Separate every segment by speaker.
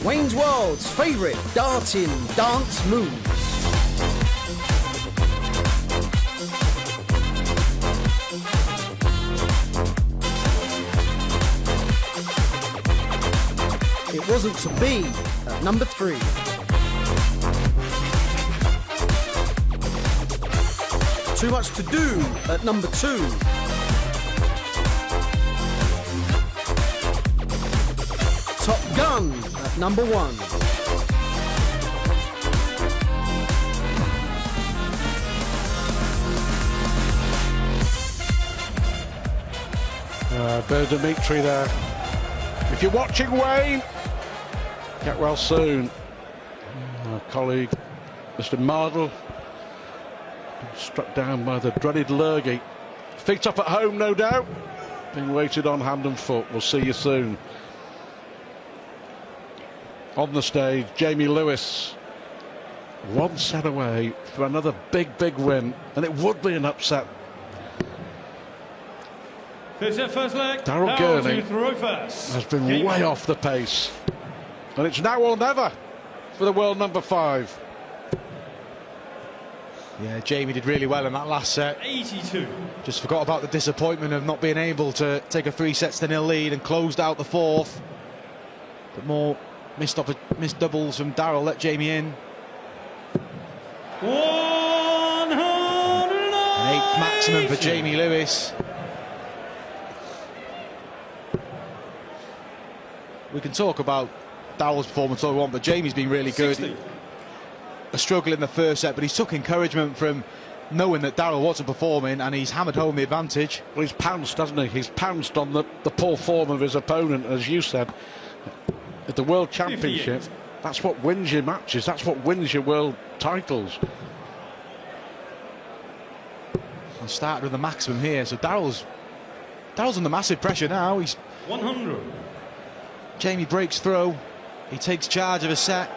Speaker 1: Wayne's World's favourite darting dance move. It wasn't to be at number 3. Too much to do at number 2. Top Gun at number 1.
Speaker 2: Dimitri there. If you're watching, Wayne, get well soon. Our colleague, Mr. Mardle, struck down by the dreaded lurgy. Feet up at home, no doubt. Being waited on hand and foot. We'll see you soon. On the stage, Jamie Lewis. One set away for another big win. And it would be an upset.
Speaker 3: First leg,
Speaker 2: Daryl Gurney has been way off the pace. And it's now or never for the world number 5.
Speaker 4: Yeah, Jamie did really well in that last set.
Speaker 3: 82.
Speaker 4: Just forgot about the disappointment of not being able to take a 3-0 lead and closed out the 4th. But more missed doubles from Daryl let Jamie in.
Speaker 3: 190.
Speaker 4: An 8th maximum for Jamie Lewis. We can talk about Daryl's performance all we want, but Jamie's been really good.
Speaker 3: 60.
Speaker 4: A struggle in the first set, but he's took encouragement from knowing that Daryl wasn't performing, and he's hammered home the advantage.
Speaker 2: Well, he's pounced, hasn't he? He's pounced on the poor form of his opponent, as you said. At the World Championship,
Speaker 3: 58.
Speaker 2: that's what wins your matches, that's what wins your world titles.
Speaker 4: And started with the maximum here, so Daryl's under massive pressure now. He's
Speaker 3: 100.
Speaker 4: Jamie breaks through, he takes charge of a set.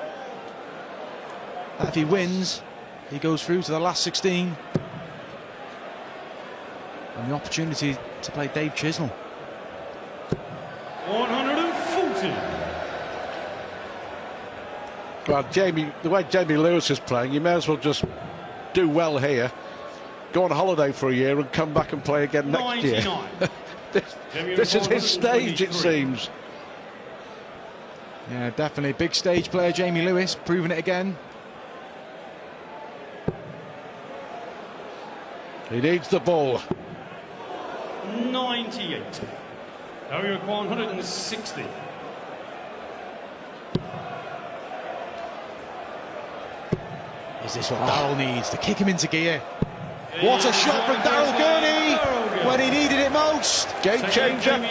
Speaker 4: That if he wins, he goes through to the last 16. And the opportunity to play Dave Chisnell.
Speaker 3: 140.
Speaker 2: Well, Jamie, the way Jamie Lewis is playing, you may as well just do well here, go on holiday for a year and come back and play again next
Speaker 3: 99.
Speaker 2: year. This is his stage, it seems.
Speaker 4: Yeah, definitely a big stage player, Jamie Lewis, proving it again.
Speaker 2: He needs the ball.
Speaker 3: 98. Now you're at 160.
Speaker 4: Is this what Daryl needs to kick him into gear? What a shot from Daryl Gurney when he needed it most.
Speaker 2: Game changer.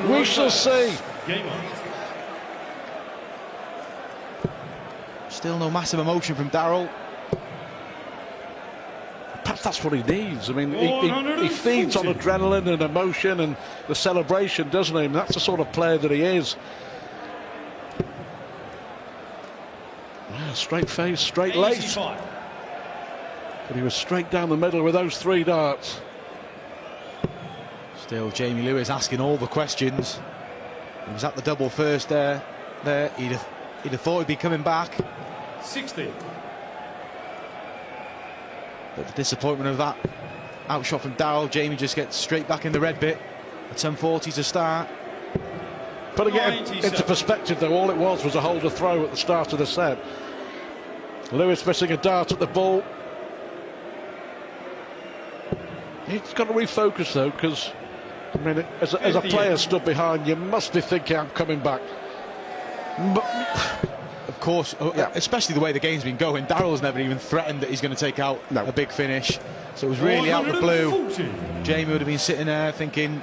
Speaker 2: We shall see.
Speaker 3: Game on.
Speaker 4: Still no massive emotion from Daryl.
Speaker 2: Perhaps that's what he needs. I mean, he feeds on adrenaline and emotion and the celebration, doesn't he? And that's the sort of player that he is. Yeah, straight face, straight lace.
Speaker 3: 85.
Speaker 2: But he was straight down the middle with those 3 darts.
Speaker 4: Still Jamie Lewis asking all the questions. He was at the double first there. He'd have thought he'd be coming back.
Speaker 3: 60.
Speaker 4: But the disappointment of that outshot from Daryl, Jamie just gets straight back in the red bit. A 10-40 to start.
Speaker 2: Putting it into perspective, though, all it was a hold to throw at the start of the set. Lewis missing a dart at the ball. He's got to refocus, though, because, I mean, as a player stood behind, you must be thinking, I'm coming back.
Speaker 4: Of course,
Speaker 2: yeah.
Speaker 4: Especially the way the game's been going. Daryl's never even threatened that he's going to take out a big finish. So it was really out of the blue.
Speaker 3: 140.
Speaker 4: Jamie would have been sitting there thinking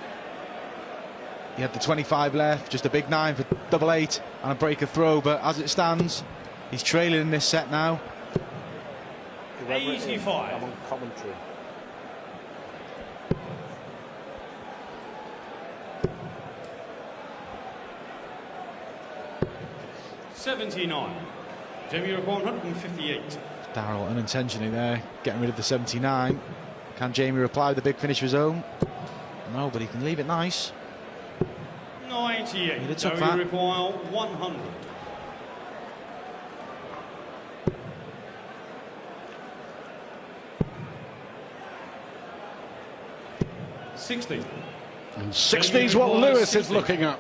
Speaker 4: he had the 25 left, just a big 9 for double 8 and a break of throw. But as it stands, he's trailing in this set now.
Speaker 3: 85.
Speaker 2: I'm on commentary.
Speaker 3: $79. Jamie, you're at 158.
Speaker 4: Daryl unintentionally there, getting rid of the 79. Can Jamie reply with a big finish of his own? No, but he can leave it nice.
Speaker 3: 98.
Speaker 4: He'd have took
Speaker 3: Now
Speaker 4: that.
Speaker 3: you require 100. 60.
Speaker 2: And 60 is what Lewis is looking at.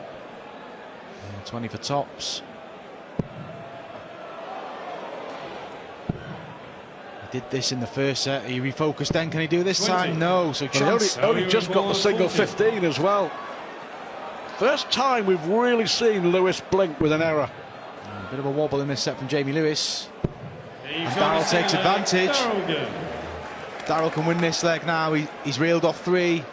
Speaker 4: 20 for tops. He did this in the first set. He refocused then. Can he do this
Speaker 3: 20.
Speaker 4: time? No. So chance.
Speaker 2: He only just got the single 15 as well. First time we've really seen Lewis blink with an error.
Speaker 4: A bit of a wobble in this set from Jamie Lewis. And Daryl takes advantage. Daryl can win this leg now. He's reeled off 3.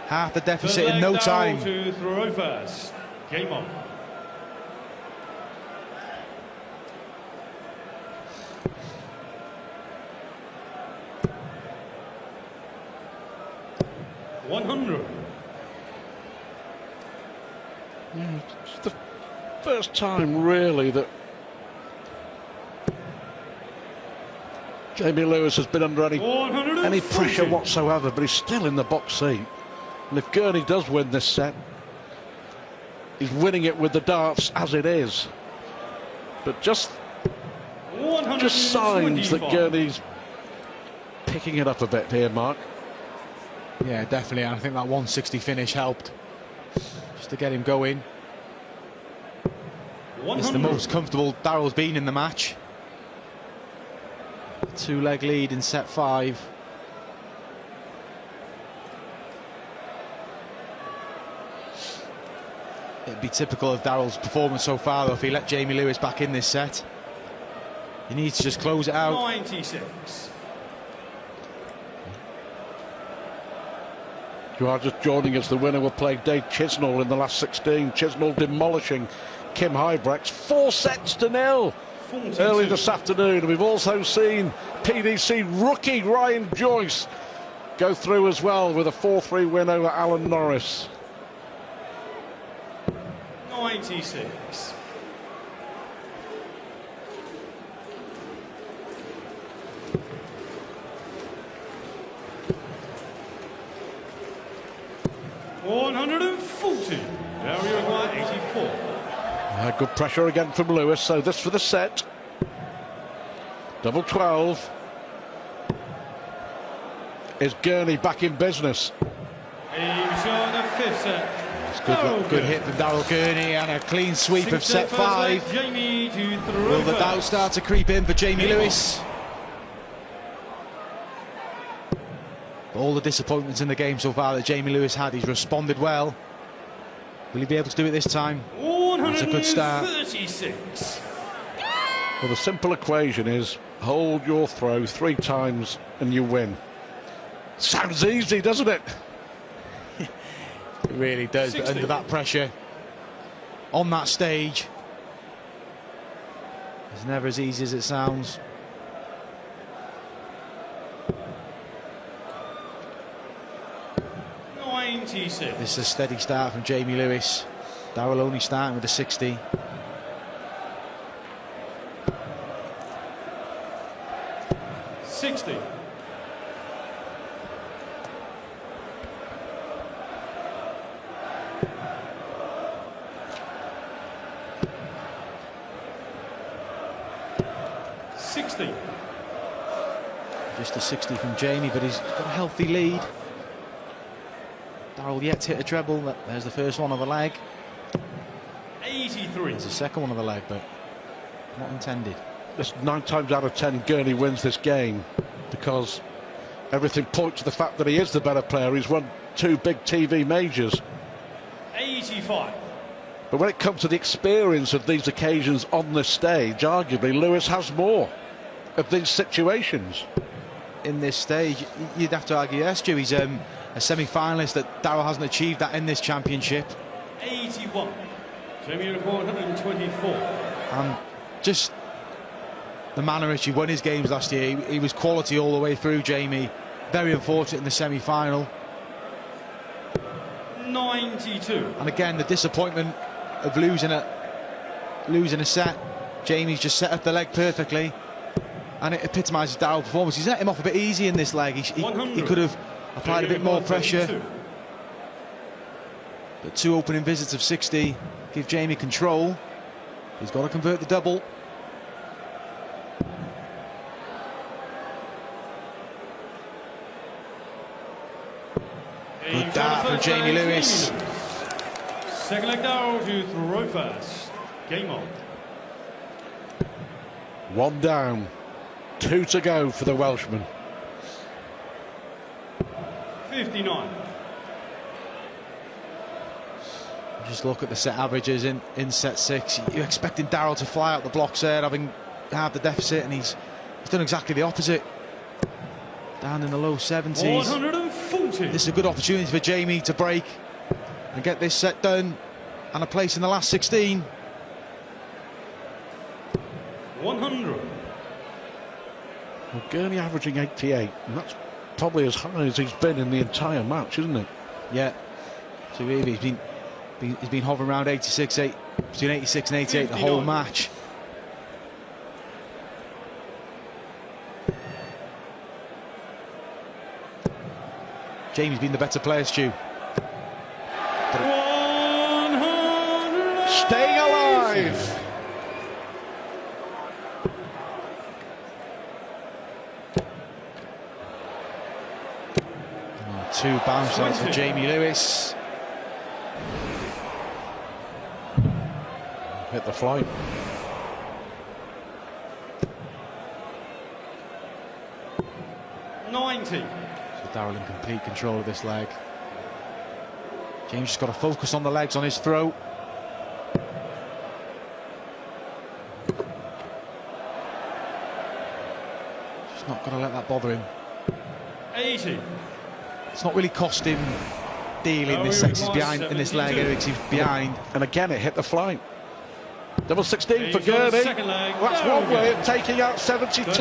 Speaker 4: Half the deficit in no time.
Speaker 3: To throw first. Game on.
Speaker 2: It's the first time really that Jamie Lewis has been under any pressure whatsoever, but he's still in the box seat. And if Gurney does win this set, he's winning it with the darts as it is. But just signs that Gurney's picking it up a bit here, Mark.
Speaker 4: Yeah, definitely. And I think that 160 finish helped just to get him going. It's the most comfortable Daryl's been in the match. 2-leg lead in set 5. It'd be typical of Daryl's performance so far, though, if he let Jamie Lewis back in this set. He needs to just close it out.
Speaker 3: 96.
Speaker 2: You are just joining us. The winner will play Dave Chisnall in the last 16. Chisnall demolishing Kim Huybrechts 4-0 early this afternoon. We've also seen PDC rookie Ryan Joyce go through as well with a 4-3 win over Alan Norris.
Speaker 3: 96. $140. Daryl 84.
Speaker 2: Good pressure again from Lewis. So this for the set. Double 12. Is Gurney back in business?
Speaker 3: He's on the 5th set.
Speaker 4: Good hit from Daryl Gurney and a clean sweep of set 5.
Speaker 3: Jamie to throw.
Speaker 4: Will the doubt start to creep in for Jamie Lewis? All the disappointments in the game so far that Jamie Lewis had, he's responded well. Will he be able to do it this time? That's a good start.
Speaker 3: 136.
Speaker 2: Well, the simple equation is hold your throw 3 times and you win. Sounds easy, doesn't it?
Speaker 4: It really does, but under that pressure, on that stage, it's never as easy as it sounds. This is a steady start from Jamie Lewis. Daryl only starting with a 60. Just a 60 from Jamie, but he's got a healthy lead. Daryl yet to hit a treble. There's the first one of the leg.
Speaker 3: 83.
Speaker 4: There's the second one of the leg, but not intended.
Speaker 2: Just 9 times out of 10 Gurney wins this game because everything points to the fact that he is the better player. He's won 2 big TV majors.
Speaker 3: 85.
Speaker 2: But when it comes to the experience of these occasions on this stage, arguably Lewis has more of these situations.
Speaker 4: In this stage, you'd have to argue, yes, Stu, he's a semi-finalist, that Daryl hasn't achieved that in this championship.
Speaker 3: 81. Jamie 124.
Speaker 4: And just the manner in which he won his games last year, he was quality all the way through, Jamie. Very unfortunate in the semi-final.
Speaker 3: 92.
Speaker 4: And again, the disappointment of losing a set. Jamie's just set up the leg perfectly, and it epitomises Daryl's performance. He's let him off a bit easy in this leg. He could have applied a bit more pressure. But 2 opening visits of 60 give Jamie control. He's got to convert the double. Good dart from Jamie Lewis.
Speaker 3: Second leg Daryl to throw first. Game on.
Speaker 2: 1 down, 2 to go for the Welshman.
Speaker 3: 59.
Speaker 4: Just look at the set averages in set 6. You're expecting Daryl to fly out the blocks there, having half the deficit, and he's done exactly the opposite. Down in the low 70s.
Speaker 3: 140.
Speaker 4: This is a good opportunity for Jamie to break and get this set done and a place in the last 16.
Speaker 3: 100.
Speaker 2: Well, Gurney averaging 88, and that's probably as high as he's been in the entire match, isn't it?
Speaker 4: Yeah. So really he's been hovering around 86, between 86 and 88 the whole match. Jamie's been the better player, Stu.
Speaker 2: Staying alive.
Speaker 4: Two bounce outs for Jamie Lewis.
Speaker 2: Hit the flight.
Speaker 3: $90.
Speaker 4: Daryl in complete control of this leg. James just got to focus on the legs on his throw. Just not going to let that bother him.
Speaker 3: 80.
Speaker 4: It's not really cost him dealing this sex. He's behind in this leg. He's behind.
Speaker 2: And again, it hit the flight. Double 16 for Gurney. That's one way of taking out 72.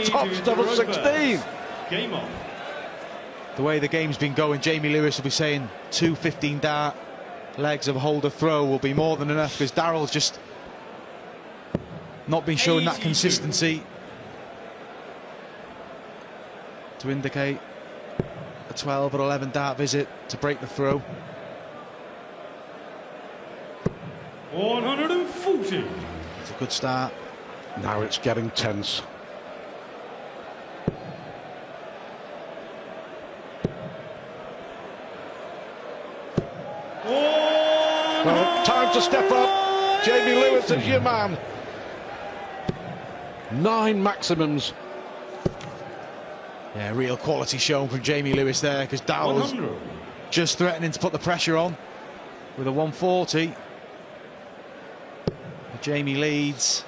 Speaker 2: Tops double 16.
Speaker 3: Game on.
Speaker 4: The way the game's been going, Jamie Lewis will be saying 2 15 dart legs of holder throw will be more than enough, because Daryl's just not been showing that consistency to indicate a 12 or 11 dart visit to break the throw.
Speaker 3: 140.
Speaker 4: It's a good start.
Speaker 2: Now it's getting tense. Well, time to step up. Jamie Lewis is your man. 9 maximums.
Speaker 4: Yeah, real quality shown from Jamie Lewis there, because Daryl's just threatening to put the pressure on with a 140. Jamie leads.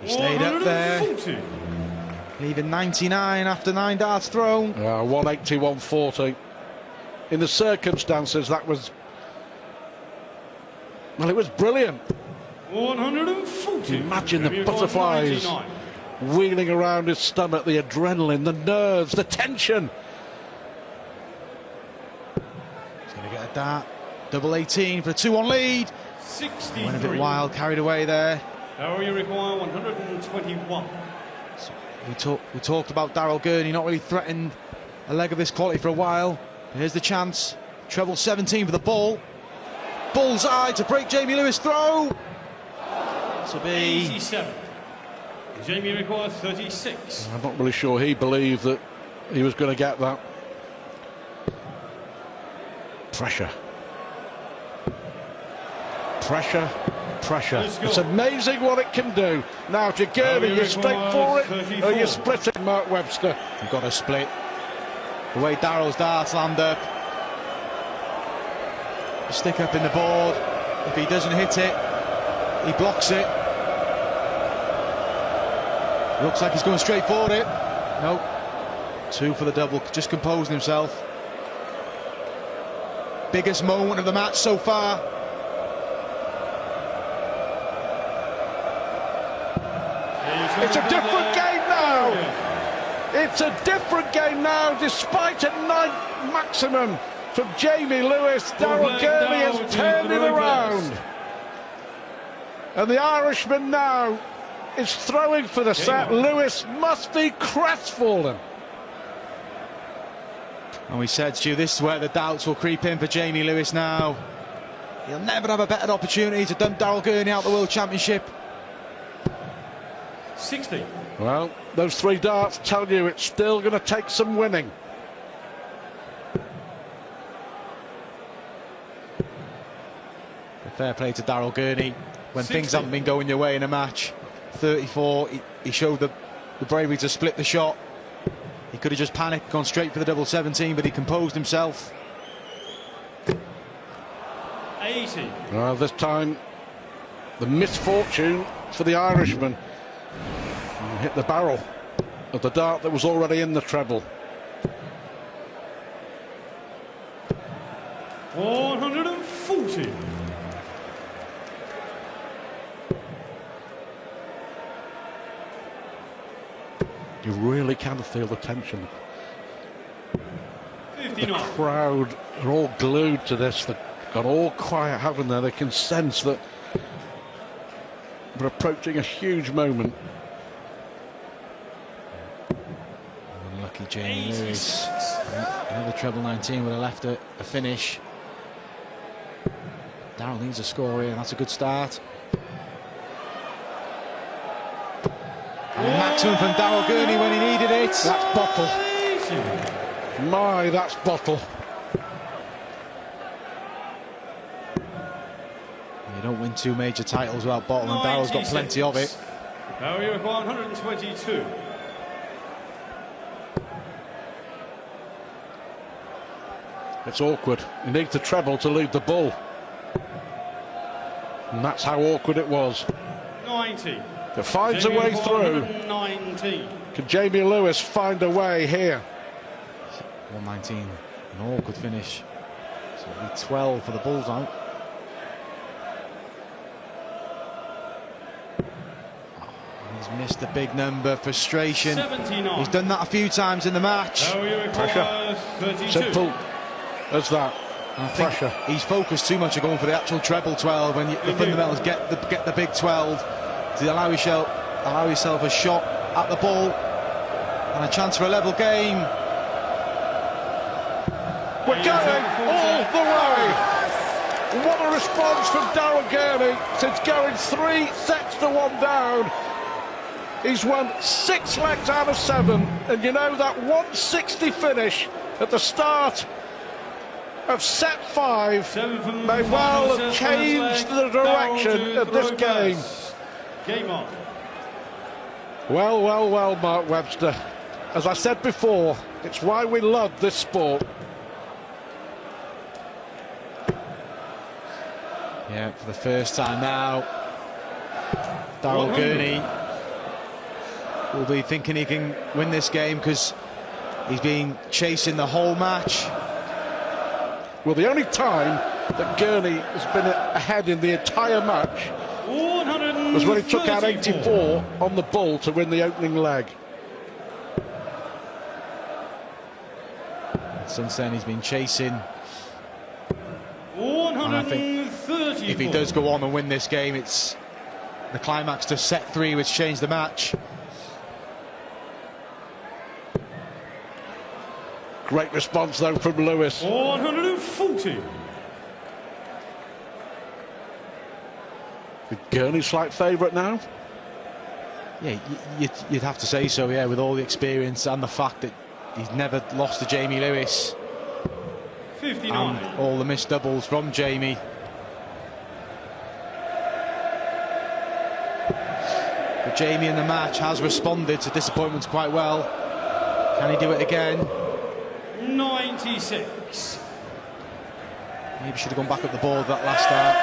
Speaker 4: He stayed up there, leaving 99 after 9 darts thrown.
Speaker 2: 180, 140. In the circumstances, that was... well, it was brilliant.
Speaker 3: 140.
Speaker 2: Imagine the butterflies wheeling around his stomach, the adrenaline, the nerves, the tension.
Speaker 4: He's going to get a dart. Double 18 for a 2-1 lead.
Speaker 3: 63.
Speaker 4: Went a bit wild, carried away there.
Speaker 3: Now you require 121.
Speaker 4: So we talked about Daryl Gurney not really threatening a leg of this quality for a while. Here's the chance. Treble 17 for the ball. Bullseye to break Jamie Lewis' throw. To be
Speaker 3: 87. Jamie requires 36.
Speaker 2: I'm not really sure he believed that he was going to get that. Pressure. Pressure, pressure. It's amazing what it can do. Now to Gurney, you're straight for it, or you're splitting, Mark Webster.
Speaker 4: You've got to split. The way Daryl's darts land up. Stick up in the board. If he doesn't hit it, he blocks it. Looks like he's going straight for it. Nope. 2 for the double, just composing himself. Biggest moment of the match so far.
Speaker 2: It's a different game now. It's a different game now, despite a 9 maximum from Jamie Lewis. Daryl Gurney has turned it around. And the Irishman now is throwing for the set. Lewis must be crestfallen.
Speaker 4: And we said, Stu, this is where the doubts will creep in for Jamie Lewis now. He'll never have a better opportunity to dump Daryl Gurney out the World Championship.
Speaker 3: 60.
Speaker 2: Well, those 3 darts tell you it's still going to take some winning.
Speaker 4: Fair play to Daryl Gurney. When
Speaker 3: 60.
Speaker 4: things haven't been going your way in a match, 34, he showed the bravery to split the shot. He could have just panicked, gone straight for the double 17, but he composed himself.
Speaker 3: 80.
Speaker 2: Well, this time, the misfortune for the Irishman. He hit the barrel of the dart that was already in the treble.
Speaker 3: 140.
Speaker 2: You really can feel the tension. The
Speaker 3: 59.
Speaker 2: crowd are all glued to this. They've got all quiet, haven't they? They can sense that we're approaching a huge moment.
Speaker 4: Unlucky Jamie Lewis. Another treble 19 would have left a finish. Daryl needs a score here, and that's a good start. And maximum from Daryl Gurney when he needed it.
Speaker 2: That's bottle. My, that's bottle.
Speaker 4: You don't win 2 major titles without bottle, and Daryl's got plenty of it.
Speaker 3: Now you require 122.
Speaker 2: It's awkward. He needs the treble to lead the bull. And that's how awkward it was.
Speaker 3: 90.
Speaker 2: It finds a way through.
Speaker 3: 19.
Speaker 2: Can Jamie Lewis find a way here?
Speaker 4: 119, an awkward finish. So it'll be 12 for the Bulls out. He's missed the big number, frustration.
Speaker 3: 79.
Speaker 4: He's done that a few times in the match.
Speaker 3: Now you require 32.
Speaker 2: Simple as that.
Speaker 4: I think
Speaker 2: Pressure.
Speaker 4: he's focused too much on going for the actual treble 12 when the fundamentals get the big 12 to allow yourself a shot at the ball and a chance for a level game.
Speaker 2: We're going all the way. What a response from Daryl Gurney since going 3 sets to 1 down. He's won 6 legs out of 7, and you know that 160 finish at the start of set 5 may well have changed the direction of this game.
Speaker 3: Game on.
Speaker 2: Well, well, well, Mark Webster. As I said before, it's why we love this sport.
Speaker 4: Yeah, for the first time now, Daryl Gurney will be thinking he can win this game because he's been chasing the whole match.
Speaker 2: Well, the only time that Gurney has been ahead in the entire match was when he took out 84 on the bull to win the opening leg.
Speaker 4: Since then he's been chasing.
Speaker 3: 134.
Speaker 4: If he does go on and win this game, it's the climax to set 3 which changed the match.
Speaker 2: Great response though from Lewis.
Speaker 3: 140.
Speaker 2: Gurney's slight favourite now.
Speaker 4: Yeah, you'd have to say so, yeah, with all the experience and the fact that he's never lost to Jamie Lewis.
Speaker 3: 59.
Speaker 4: And all the missed doubles from Jamie. But Jamie in the match has responded to disappointments quite well. Can he do it again?
Speaker 3: 96.
Speaker 4: Maybe should have gone back up the board that last start.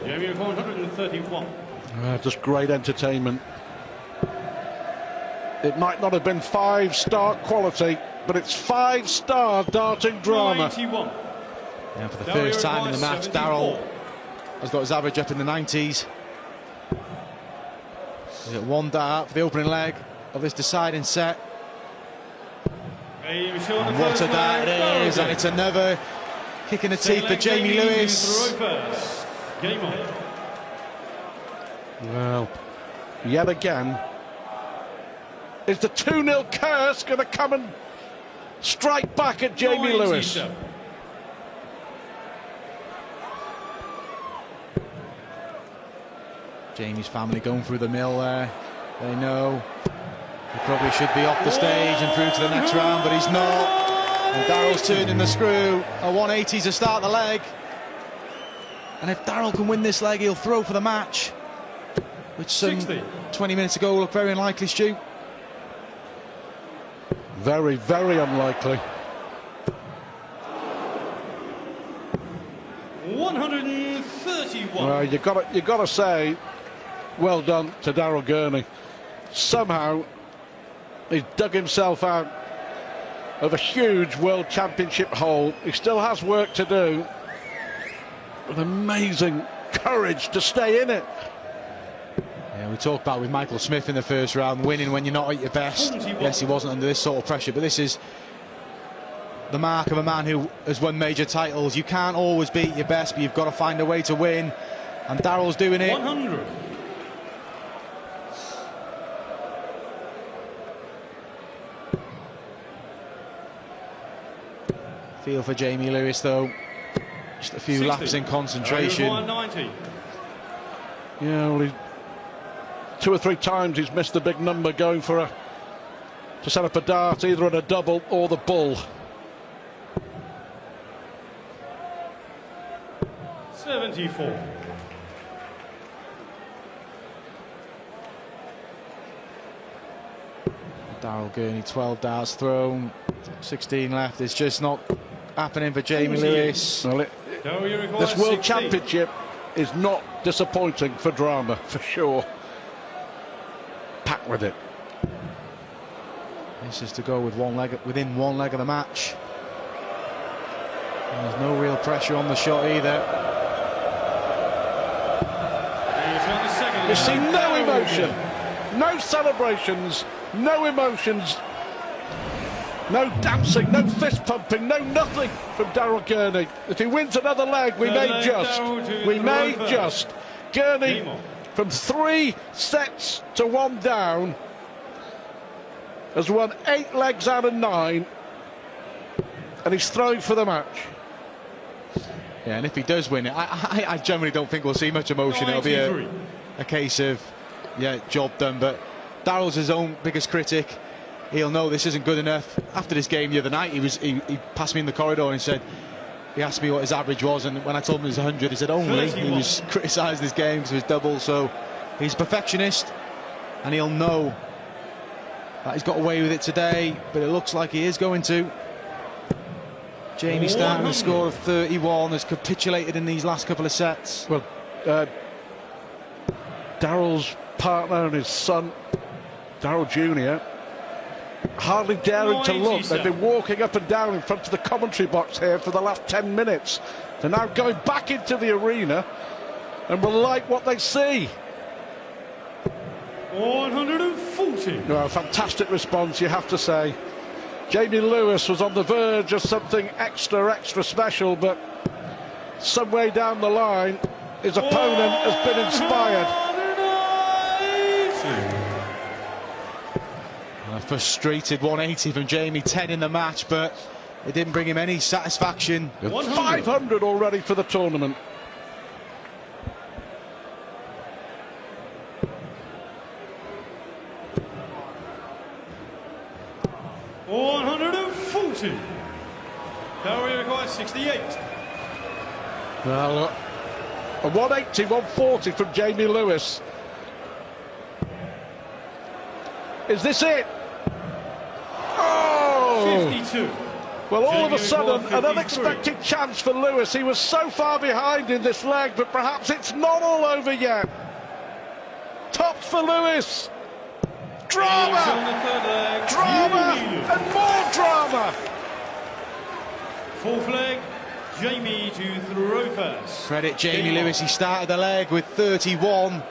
Speaker 3: Jamie with 131.
Speaker 2: Just great entertainment. It might not have been 5-star quality, but it's 5-star darting drama.
Speaker 3: 91.
Speaker 4: Yeah, for the first time in the match, Daryl has got his average up in the 90s. He's at 1 dart for the opening leg of this deciding set. And what a dart it is, and it's another kick in the teeth for Jamie Lewis.
Speaker 3: Game on.
Speaker 2: Well, yet again, is the 2-0 curse going to come and strike back at Jamie Lewis?
Speaker 4: Jamie's family going through the mill there. They know he probably should be off the stage and through to the next round, but he's not. And Daryl's turning the screw. A 180 to start the leg. And if Daryl can win this leg, he'll throw for the match, which some 20 minutes ago looked very unlikely, Stu.
Speaker 2: Very, very unlikely.
Speaker 3: 131.
Speaker 2: Well, you got to say, well done to Daryl Gurney. Somehow, he dug himself out of a huge World Championship hole. He still has work to do. With amazing courage to stay in it.
Speaker 4: Yeah, we talked about with Michael Smith in the first round, winning when you're not at your best. Yes, he wasn't under this sort of pressure, but this is the mark of a man who has won major titles. You can't always be at your best, but you've got to find a way to win, and Daryl's doing it.
Speaker 3: 100.
Speaker 4: Feel for Jamie Lewis, though. Just a few
Speaker 3: 60.
Speaker 4: laps in concentration.
Speaker 3: 190.
Speaker 2: Yeah, well, 2 or 3 times he's missed the big number going for to set up a dart, either at a double or the bull.
Speaker 3: 74.
Speaker 4: Daryl Gurney, 12 darts thrown, 16 left. It's just not happening for Jamie Lewis.
Speaker 2: Well, this World Championship is not disappointing for drama, for sure. Packed with it.
Speaker 4: This is to go with within one leg of the match. And there's no real pressure on the shot either.
Speaker 2: You see no emotion, no celebrations, no emotions, no dancing, no fist pumping, no nothing from Daryl Gurney. If he wins another leg, we may just. Gurney, from 3 sets to 1 down, has won 8 legs out of 9, and he's throwing for the match.
Speaker 4: Yeah, and if he does win it, I generally don't think we'll see much emotion. It'll be a case of, yeah, job done. But Daryl's his own biggest critic. He'll know this isn't good enough. After this game the other night, he passed me in the corridor and said, he asked me what his average was, and when I told him it was 100, he said only. He was criticised this game because it was double. So he's a perfectionist, and he'll know that he's got away with it today, but it looks like he is going to. Jamie starting a score of 31, has capitulated in these last couple of sets.
Speaker 2: Well, Daryl's partner and his son, Daryl Jr., hardly daring to look. They've been walking up and down in front of the commentary box here for the last 10 minutes. They're now going back into the arena and will like what they see.
Speaker 3: 140.
Speaker 2: Well, fantastic response, you have to say. Jamie Lewis was on the verge of something extra special, but some way down the line, his opponent has been inspired.
Speaker 4: A frustrated 180 from Jamie, 10 in the match, but it didn't bring him any satisfaction.
Speaker 2: 500 already for the tournament.
Speaker 3: Now we require 68.
Speaker 2: Well, a 180, 140 from Jamie Lewis. Is this it? Oh!
Speaker 3: 52.
Speaker 2: Well, all of a sudden, an unexpected chance for Lewis. He was so far behind in this leg, but perhaps it's not all over yet. Tops for Lewis. Drama! Drama! And more drama!
Speaker 3: Fourth leg, Jamie to throw first.
Speaker 4: Credit Jamie Lewis, he started the leg with 31.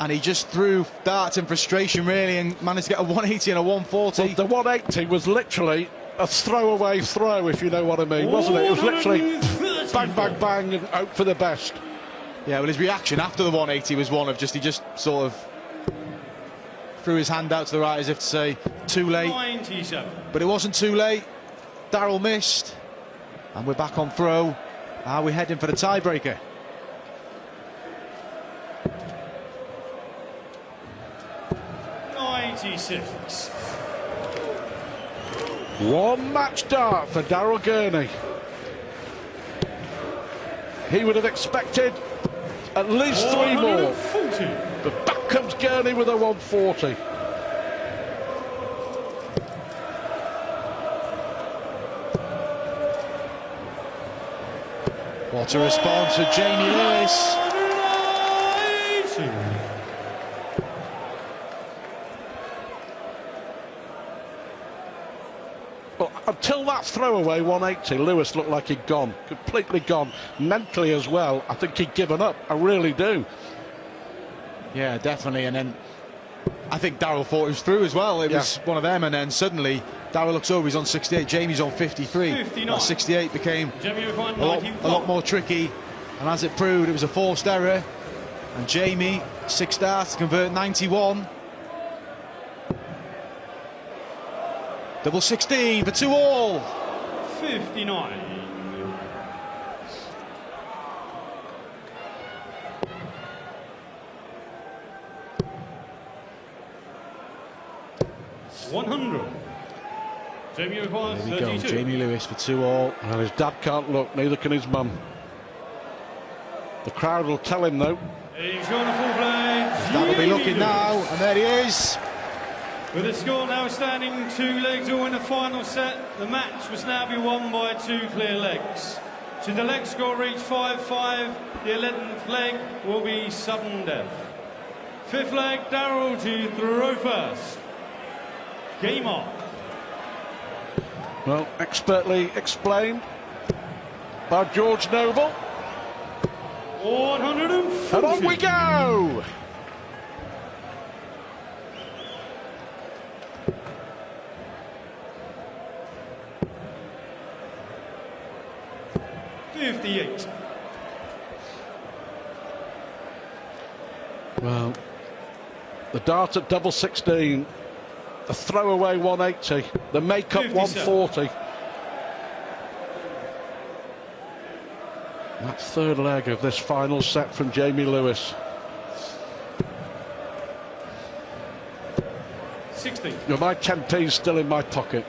Speaker 4: And he just threw darts in frustration, really, and managed to get a 180 and a 140.
Speaker 2: Well, the 180 was literally a throwaway throw, if you know what I mean, wasn't it? It was literally bang, bang, bang, and hope for the best.
Speaker 4: Yeah, well, his reaction after the 180 was one of just, he just sort of threw his hand out to the right as if to say, too late.
Speaker 3: 97.
Speaker 4: But it wasn't too late. Daryl missed. And we're back on throw. Are we heading for the tiebreaker?
Speaker 3: 86.
Speaker 2: One match dart for Daryl Gurney. He would have expected at least 3 more.
Speaker 3: 140.
Speaker 2: But back comes Gurney with a 140.
Speaker 4: What a response to Jamie Lewis.
Speaker 3: 180.
Speaker 2: Well, until that throwaway 180, Lewis looked like he'd gone, completely gone. Mentally as well, I think he'd given up. I really do.
Speaker 4: Yeah, definitely. And then I think Daryl thought he was through as well. It was one of them, and then suddenly Daryl looks over, he's on 68, Jamie's on 53.
Speaker 3: 59.
Speaker 4: That 68 became
Speaker 3: Jamie
Speaker 4: a lot more tricky, and as it proved, it was a forced error. And Jamie, 6 starts to convert 91. Double 16 for 2 all.
Speaker 3: 59. $100. Jamie requires
Speaker 4: There we go,
Speaker 3: 32.
Speaker 4: Jamie Lewis for 2 all.
Speaker 2: Well, his dad can't look, neither can his mum. The crowd will tell him though.
Speaker 3: He's gone a full play.
Speaker 4: That'll be
Speaker 3: Jamie
Speaker 4: looking
Speaker 3: Lewis.
Speaker 4: now, and there he is.
Speaker 3: With the score now standing 2 legs all in the final set, the match must now be won by 2 clear legs. Should the leg score reach 5-5, the 11th leg will be sudden death. 5th leg, Daryl to throw first. Game on.
Speaker 2: Well, expertly explained by George Noble.
Speaker 3: 140.
Speaker 2: And on we go!
Speaker 3: $58.
Speaker 2: Well, the dart at double 16, the throwaway 180, the make-up 140. That 3rd leg of this final set from Jamie Lewis.
Speaker 3: 60.
Speaker 2: My 10p's still in my pocket.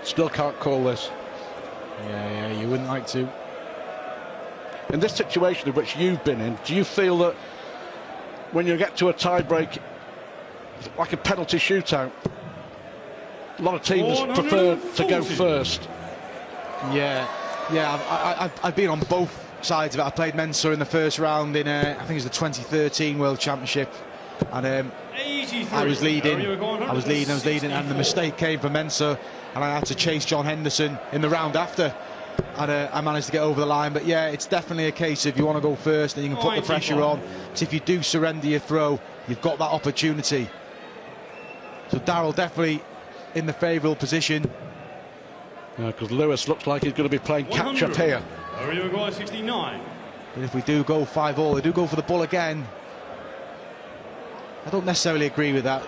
Speaker 2: Still can't call this.
Speaker 4: Yeah, you wouldn't like to.
Speaker 2: In this situation in which you've been in, do you feel that when you get to a tie-break, like a penalty shootout, a lot of teams prefer to go first?
Speaker 4: Yeah, I've been on both sides of it. I played Mensa in the first round in, I think it was the 2013 World Championship, and I was leading, and the mistake came from Mensa, and I had to chase John Henderson in the round after, and I managed to get over the line. But yeah, it's definitely a case of you want to go first, and you can put the pressure on. So if you do surrender your throw, you've got that opportunity. So Daryl definitely in the favourable position.
Speaker 2: Because Lewis looks like he's going to be playing catch-up here.
Speaker 3: 69.
Speaker 4: But if we do go 5 all, they do go for the ball again. I don't necessarily agree with that.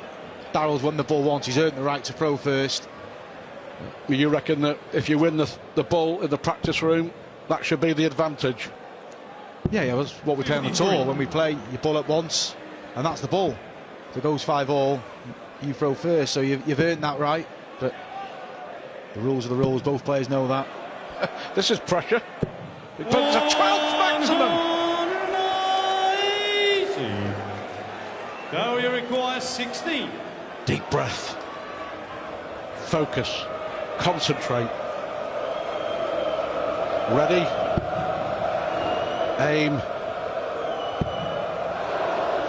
Speaker 4: Daryl's won the ball once, he's earned the right to throw first.
Speaker 2: You reckon that if you win the ball in the practice room, that should be the advantage?
Speaker 4: Yeah, that's what we play on the tour. When we play, you ball up once, and that's the ball. If it goes 5 all, you throw first, so you've earned that right. But the rules are the rules, both players know that.
Speaker 2: This is pressure. It puts a 12th maximum.
Speaker 3: Now you require 16.
Speaker 2: Deep breath. Focus. Concentrate. Ready. Aim.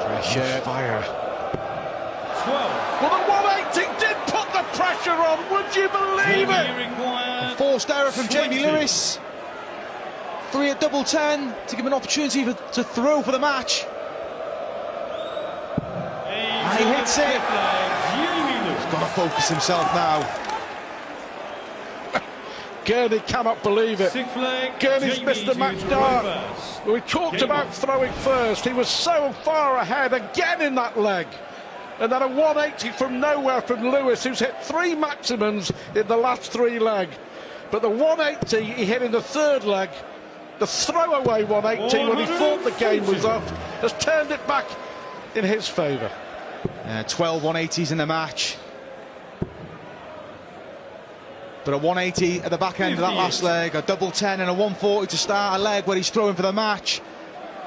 Speaker 4: Pressure.
Speaker 2: Fire.
Speaker 3: 12.
Speaker 2: Well, the 180 did put the pressure on. Would you believe it?
Speaker 4: Forced error from
Speaker 3: 20.
Speaker 4: Jamie Lewis. 3 at double 10 to give him an opportunity to throw for the match. And he hits it. He's got to focus himself now.
Speaker 2: Gurney cannot believe it. Gurney's missed the match dart. We talked about throwing first. He was so far ahead again in that leg. And then a 180 from nowhere from Lewis, who's hit 3 maximums in the last 3 leg. But the 180 he hit in the 3rd leg, the throwaway 180 when he thought the game was up, has turned it back in his favour.
Speaker 4: 12 180s in the match. But a 180 at the back end of that last leg, a double 10 and a 140 to start a leg where he's throwing for the match.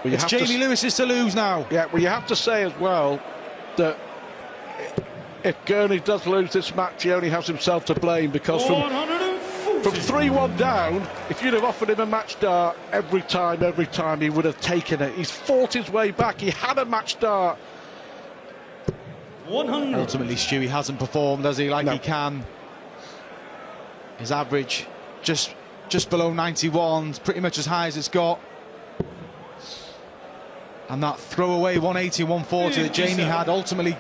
Speaker 4: Well, it's Jamie Lewis's to lose now.
Speaker 2: Yeah, well, you have to say as well that if Gurney does lose this match, he only has himself to blame, because from 3-1 down, if you'd have offered him a match start every time, he would have taken it. He's fought his way back. He had a match start.
Speaker 3: 100.
Speaker 4: Ultimately, Stewie hasn't performed, has he, like he can. His average just below 91, pretty much as high as it's got. And that throwaway 180, 140 that Jamie had ultimately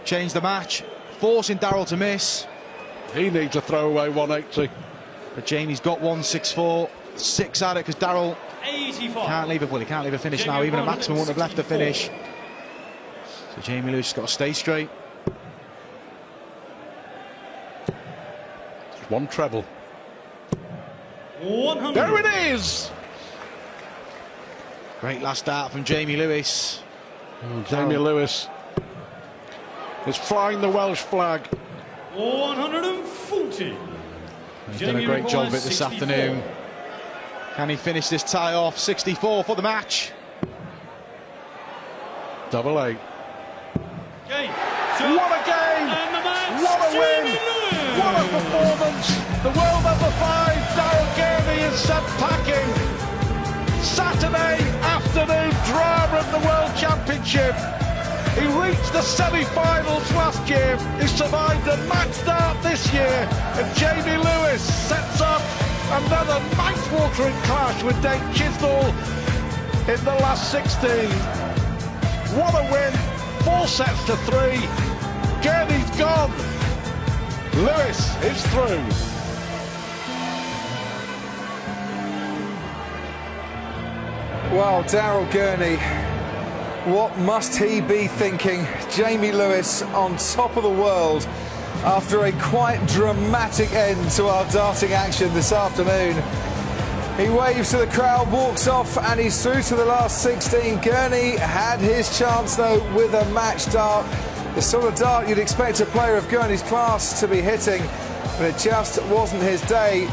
Speaker 4: changed the match, forcing Daryl to miss.
Speaker 2: He needs a throwaway 180.
Speaker 4: But Jamie's got 164, 6 at it, because Daryl can't leave it. Well, he can't leave a finish now. Even a maximum wouldn't have left the finish. So Jamie Lewis has got to stay straight.
Speaker 2: One treble.
Speaker 3: 100.
Speaker 2: There it is!
Speaker 4: Great last start from Jamie Lewis.
Speaker 2: Jamie Lewis is flying the Welsh flag.
Speaker 3: 140.
Speaker 4: He's done a great job of it this afternoon. Can he finish this tie off? 64 for the match.
Speaker 2: Double 8.
Speaker 3: Okay.
Speaker 2: What a game! What a win! What a performance! The world number 5, Daryl Gurney, is sent packing. Saturday afternoon drama of the World Championship. He reached the semi-finals last year. He survived a match start this year, and Jamie Lewis sets up another mouth-watering clash with Dave Chisnall in the last 16. What a win! 4 sets to 3. Gurney's gone. Lewis is through.
Speaker 5: Well, Daryl Gurney, what must he be thinking? Jamie Lewis on top of the world after a quite dramatic end to our darting action this afternoon. He waves to the crowd, walks off, and he's through to the last 16. Gurney had his chance, though, with a match dart. The sort of dart you'd expect a player of Gurney's class to be hitting, but it just wasn't his day.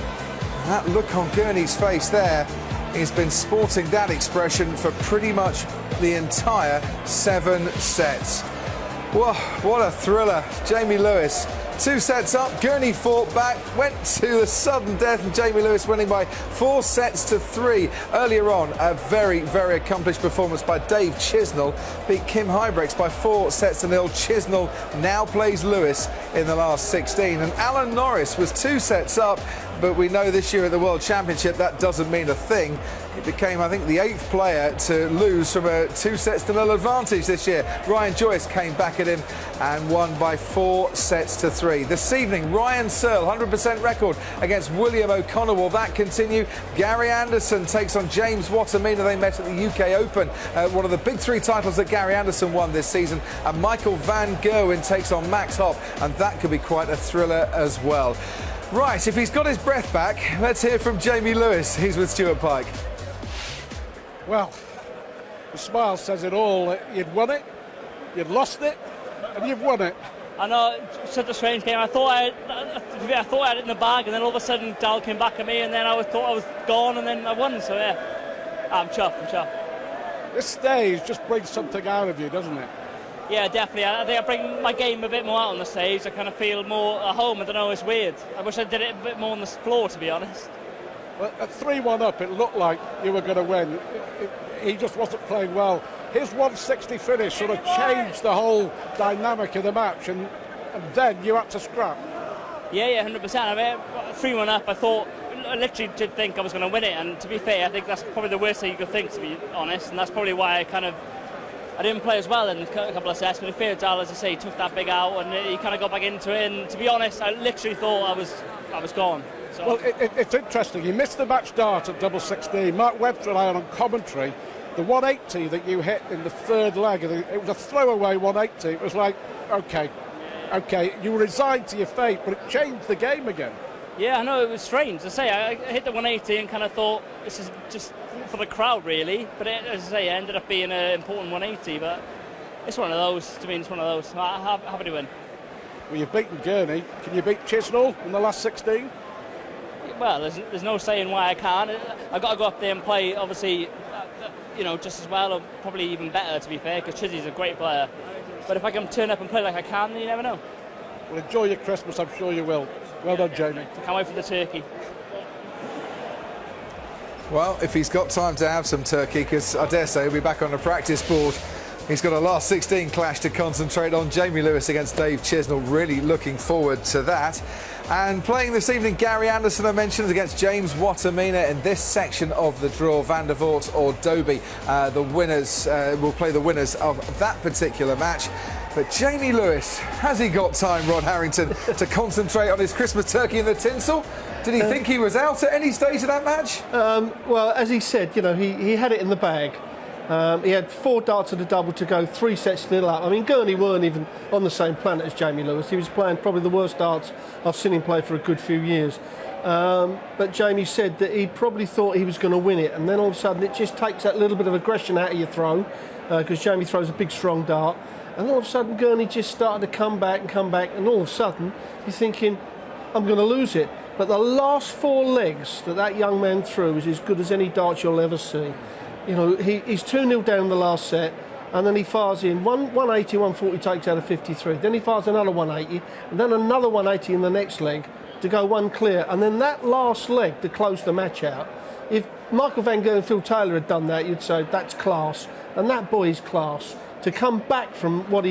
Speaker 5: That look on Gurney's face there, he's been sporting that expression for pretty much the entire 7 sets. Whoa, what a thriller. Jamie Lewis, 2 sets up, Gurney fought back, went to the sudden death, and Jamie Lewis winning by 4 sets to 3. Earlier on, a very, very accomplished performance by Dave Chisnall, beat Kim Huybrechts by 4 sets to 0. Chisnall now plays Lewis in the last 16. And Alan Norris was 2 sets up, but we know this year at the World Championship that doesn't mean a thing. It became, I think, the 8th player to lose from a 2 sets to 0 advantage this year. Ryan Joyce came back at him and won by 4 sets to 3. This evening, Ryan Searle, 100% record against William O'Connor. Will that continue? Gary Anderson takes on James Wattimena. They met at the UK Open, one of the big 3 titles that Gary Anderson won this season. And Michael van Gerwen takes on Max Hopp, and that could be quite a thriller as well. Right, if he's got his breath back, let's hear from Jamie Lewis. He's with Stuart Pike.
Speaker 2: Well, the smile says it all. You'd won it, you'd lost it, and you've won it.
Speaker 6: I know, it's such a strange game. I thought I had it in the bag, and then all of a sudden Daryl came back at me, and then I thought I was gone, and then I won. So yeah, I'm chuffed.
Speaker 2: This stage just brings something out of you, doesn't it?
Speaker 6: Yeah, definitely. I think I bring my game a bit more out on the stage. I kind of feel more at home. I don't know, it's weird. I wish I did it a bit more on the floor, to be honest.
Speaker 2: Well, at 3-1 up, it looked like you were going to win. He just wasn't playing well. His 160 finish sort of changed the whole dynamic of the match, and then you had to scrap.
Speaker 6: Yeah, 100%. I mean, 3-1 up, I literally did think I was going to win it, and to be fair, I think that's probably the worst thing you could think, to be honest, and that's probably why I didn't play as well in a couple of sets, but in fair Daryl, as I say, he took that big out, and he kind of got back into it, and to be honest, I literally thought I was gone. So. Well,
Speaker 2: it's interesting. He missed the match start at double 16. Mark Webb's relying on commentary. The 180 that you hit in the 3rd leg, it was a throwaway 180. It was like, okay, you were resigned to your fate, but it changed the game again.
Speaker 6: Yeah, I know, it was strange. As I say, I hit the 180 and kind of thought, this is just for the crowd, really. But as I say, it ended up being an important 180. But it's one of those. To me, it's one of those. Happy to win.
Speaker 2: Well, you've beaten Gurney. Can you beat Chisnall in the last 16?
Speaker 6: Well, there's no saying why I can't. I've got to go up there and play, obviously, just as well, or probably even better, to be fair, because Chizzy's a great player. But if I can turn up and play like I can, then you never know.
Speaker 2: Well, enjoy your Christmas, I'm sure you will. Well done, Jamie.
Speaker 6: Can't wait for the turkey.
Speaker 5: Well, if he's got time to have some turkey, because I dare say he'll be back on the practice board. He's got a last 16 clash to concentrate on. Jamie Lewis against Dave Chisnall, really looking forward to that. And playing this evening, Gary Anderson, I mentioned, against James Wattermina in this section of the draw. Van der Voort or Doby, the winners will play the winners of that particular match. But Jamie Lewis, has he got time, Rod Harrington, to concentrate on his Christmas turkey and the tinsel? Did he think he was out at any stage of that match?
Speaker 7: Well, as he said, he had it in the bag. He had 4 darts at a double to go, 3 sets to 0 up. I mean, Gurney weren't even on the same planet as Jamie Lewis. He was playing probably the worst darts I've seen him play for a good few years. But Jamie said that he probably thought he was going to win it, and then all of a sudden it just takes that little bit of aggression out of your throw, because Jamie throws a big, strong dart, and all of a sudden Gurney just started to come back, and all of a sudden you're thinking, I'm going to lose it. But the last 4 legs that young man threw was as good as any dart you'll ever see. He's 2-0 down the last set, and then he fires in 180, 140 takes out of 53. Then he fires another 180, and then another 180 in the next leg to go 1 clear. And then that last leg to close the match out. If Michael van Gerwen and Phil Taylor had done that, you'd say that's class, and that boy's class to come back from where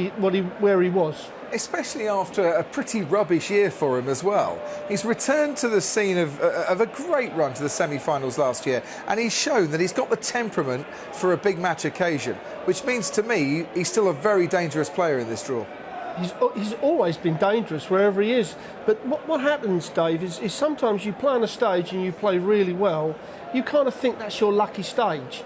Speaker 7: he was.
Speaker 5: Especially after a pretty rubbish year for him as well. He's returned to the scene of a great run to the semi-finals last year, and he's shown that he's got the temperament for a big match occasion, which means to me he's still a very dangerous player in this draw.
Speaker 7: He's always been dangerous wherever he is. But what happens, Dave, is sometimes you play on a stage and you play really well, you kind of think that's your lucky stage.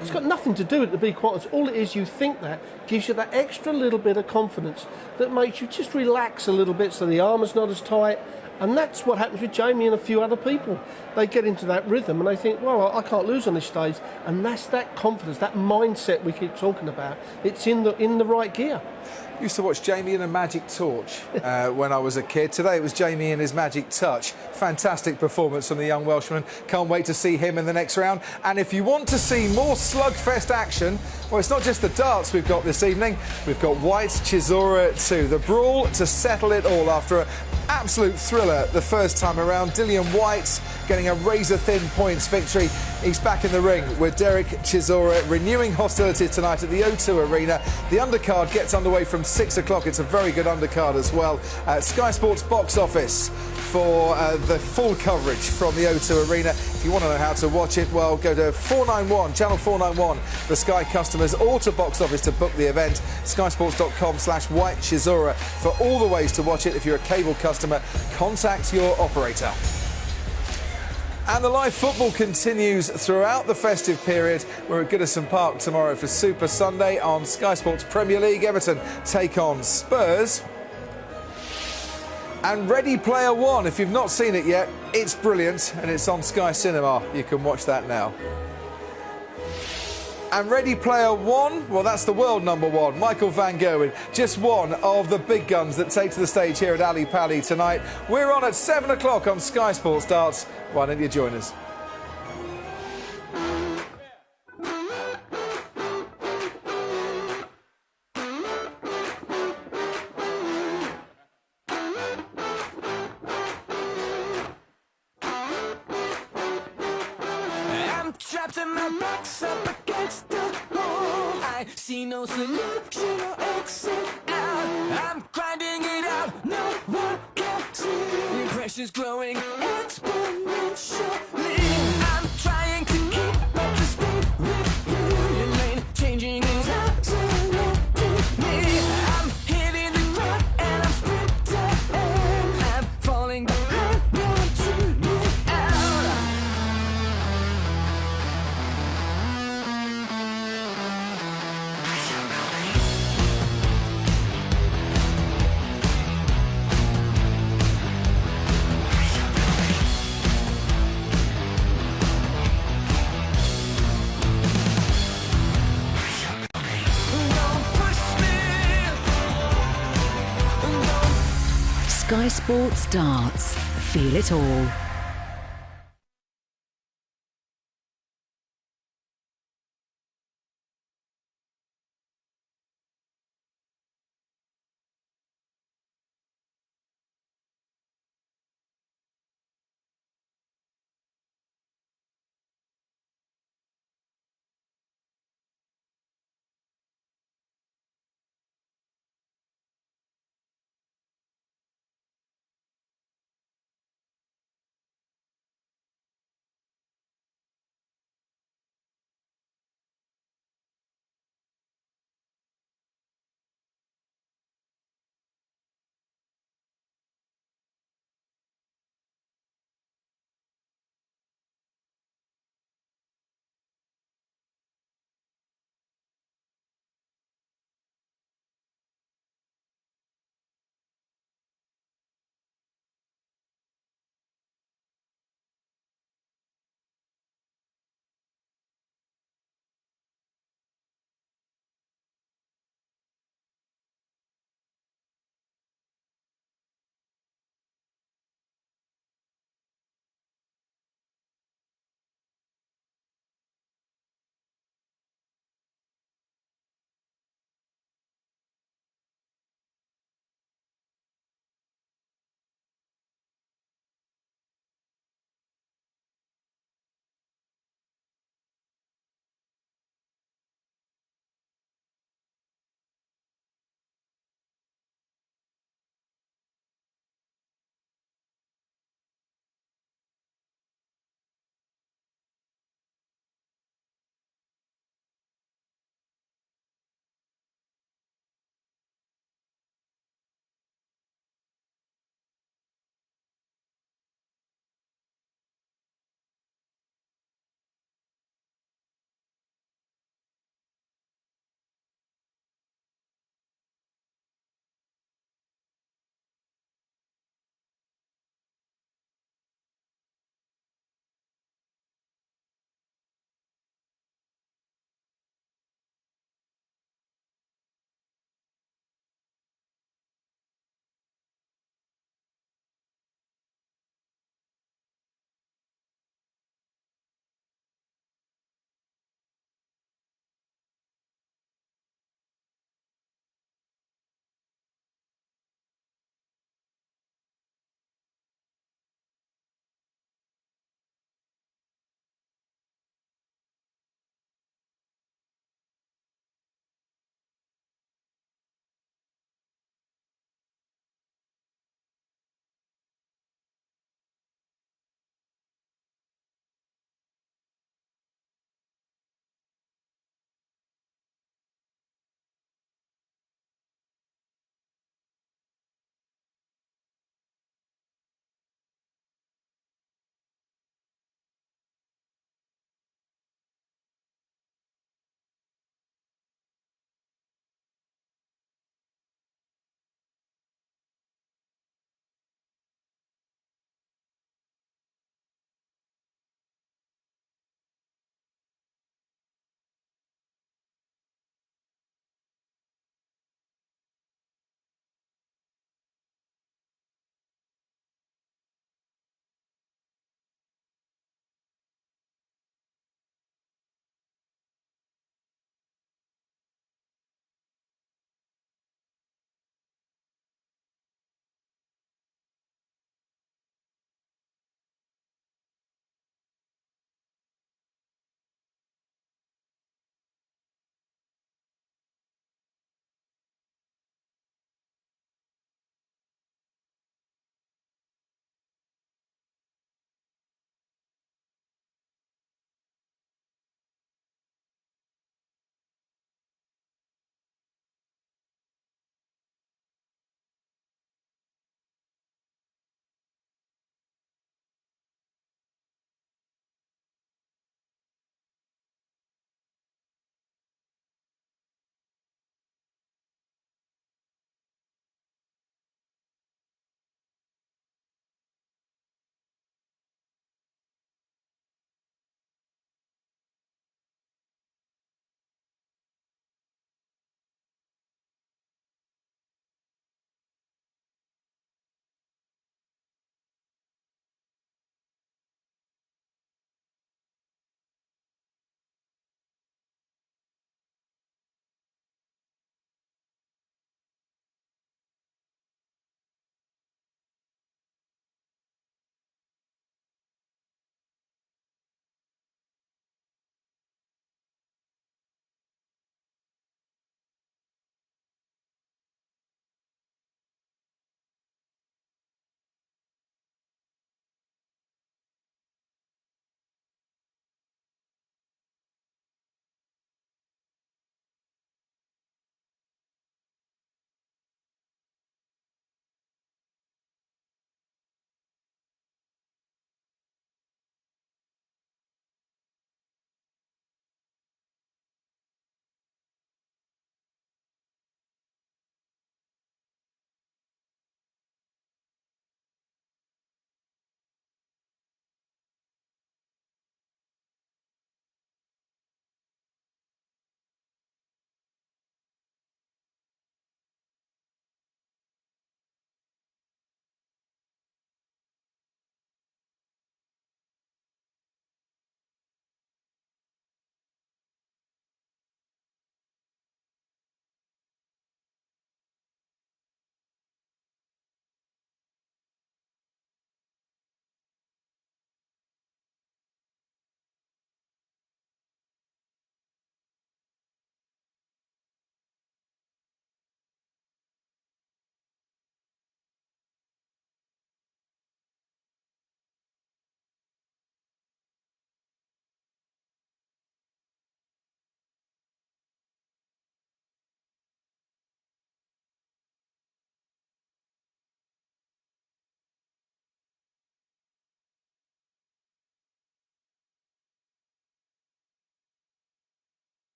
Speaker 7: It's got nothing to do with it, to be quite honest. All it is, you think that gives you that extra little bit of confidence that makes you just relax a little bit so the armour's not as tight. And that's what happens with Jamie and a few other people. They get into that rhythm and they think, well, I can't lose on this stage. And that's that confidence, that mindset we keep talking about. It's in the right gear.
Speaker 5: Used to watch Jamie in a magic torch when I was a kid. Today it was Jamie in his magic touch. Fantastic performance from the young Welshman. Can't wait to see him in the next round. And if you want to see more slugfest action, well, it's not just the darts we've got this evening. We've got White's Chisora too. The brawl to settle it all after an absolute thriller the first time around. Dillian White getting a razor-thin points victory. He's back in the ring with Derek Chisora, renewing hostilities tonight at the O2 Arena. The undercard gets underway from 6 o'clock. It's a very good undercard as well. Sky Sports box office for the full coverage from the O2 Arena. If you want to know how to watch it, well, go to 491, channel 491, the Sky customers, or to box office to book the event. skysports.com/White Chisora for all the ways to watch it. If you're a cable customer, contact your operator. And the live football continues throughout the festive period. We're at Goodison Park tomorrow for Super Sunday on Sky Sports Premier League. Everton take on Spurs. And Ready Player One, if you've not seen it yet, it's brilliant and it's on Sky Cinema. You can watch that now. And Ready Player One, well, that's the world #1, Michael van Gerwen, just one of the big guns that take to the stage here at Ali Pali tonight. We're on at 7 o'clock on Sky Sports Darts. Why don't you join us?
Speaker 8: I'm trapped in my box up against the wall. I see no solution or exit out. I'm grinding it out, no one can see. The pressure's growing exponentially. I'm trying to keep up the speed with you. Your lane changing is absolutely me. I'm hitting the ground and I'm sprinting. I'm falling behind, you're tuning out.
Speaker 9: Sky Sports Darts. Feel it all.